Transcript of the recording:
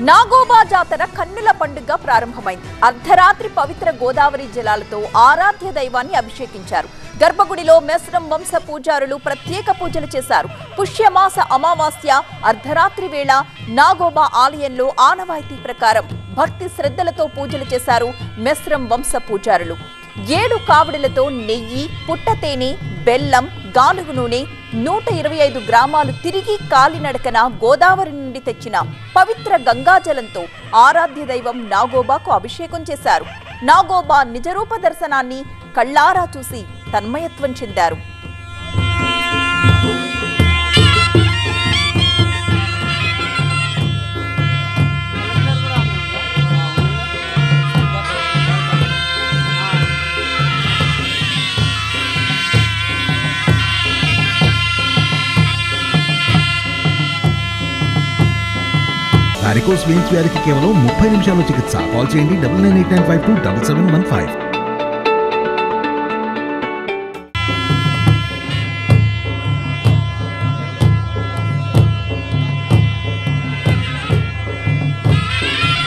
నాగోబా జాతర కన్నుల పండుగ ప్రారంభమైంది. అర్ధరాత్రి పవిత్ర గోదావరి జలాలతో ఆరాధ్య దైవాన్ని అభిషేకించారు. గర్భగుడిలో మెస్రం వంశ పూజారులు ప్రత్యేక పూజలు చేశారు. పుష్యమాస అమావాస్య అర్ధరాత్రి వేళ నాగోబా ఆలయంలో ఆనవాయితీ ప్రకారం భక్తి శ్రద్ధలతో పూజలు చేశారు మెస్రం వంశ పూజారులు. 7 కావడులతో నెయ్యి, పుట్టతేనె, బెల్లం, గానుగు నూనె, 125 గ్రామాలు తిరిగి కాలినడకన గోదావరి నుండి తెచ్చిన పవిత్ర గంగాజలంతో ఆరాధ్య దైవం నాగోబాకు అభిషేకం చేశారు. నాగోబా నిజరూప దర్శనాన్ని కళ్ళారా చూసి తన్మయత్వం చెందారు. వారికోస్ వెయిన్స్ వ్యాధికి కేవలం 30 నిమిషాల్లో చికిత్స. కాల్ చేయండి 9989527715.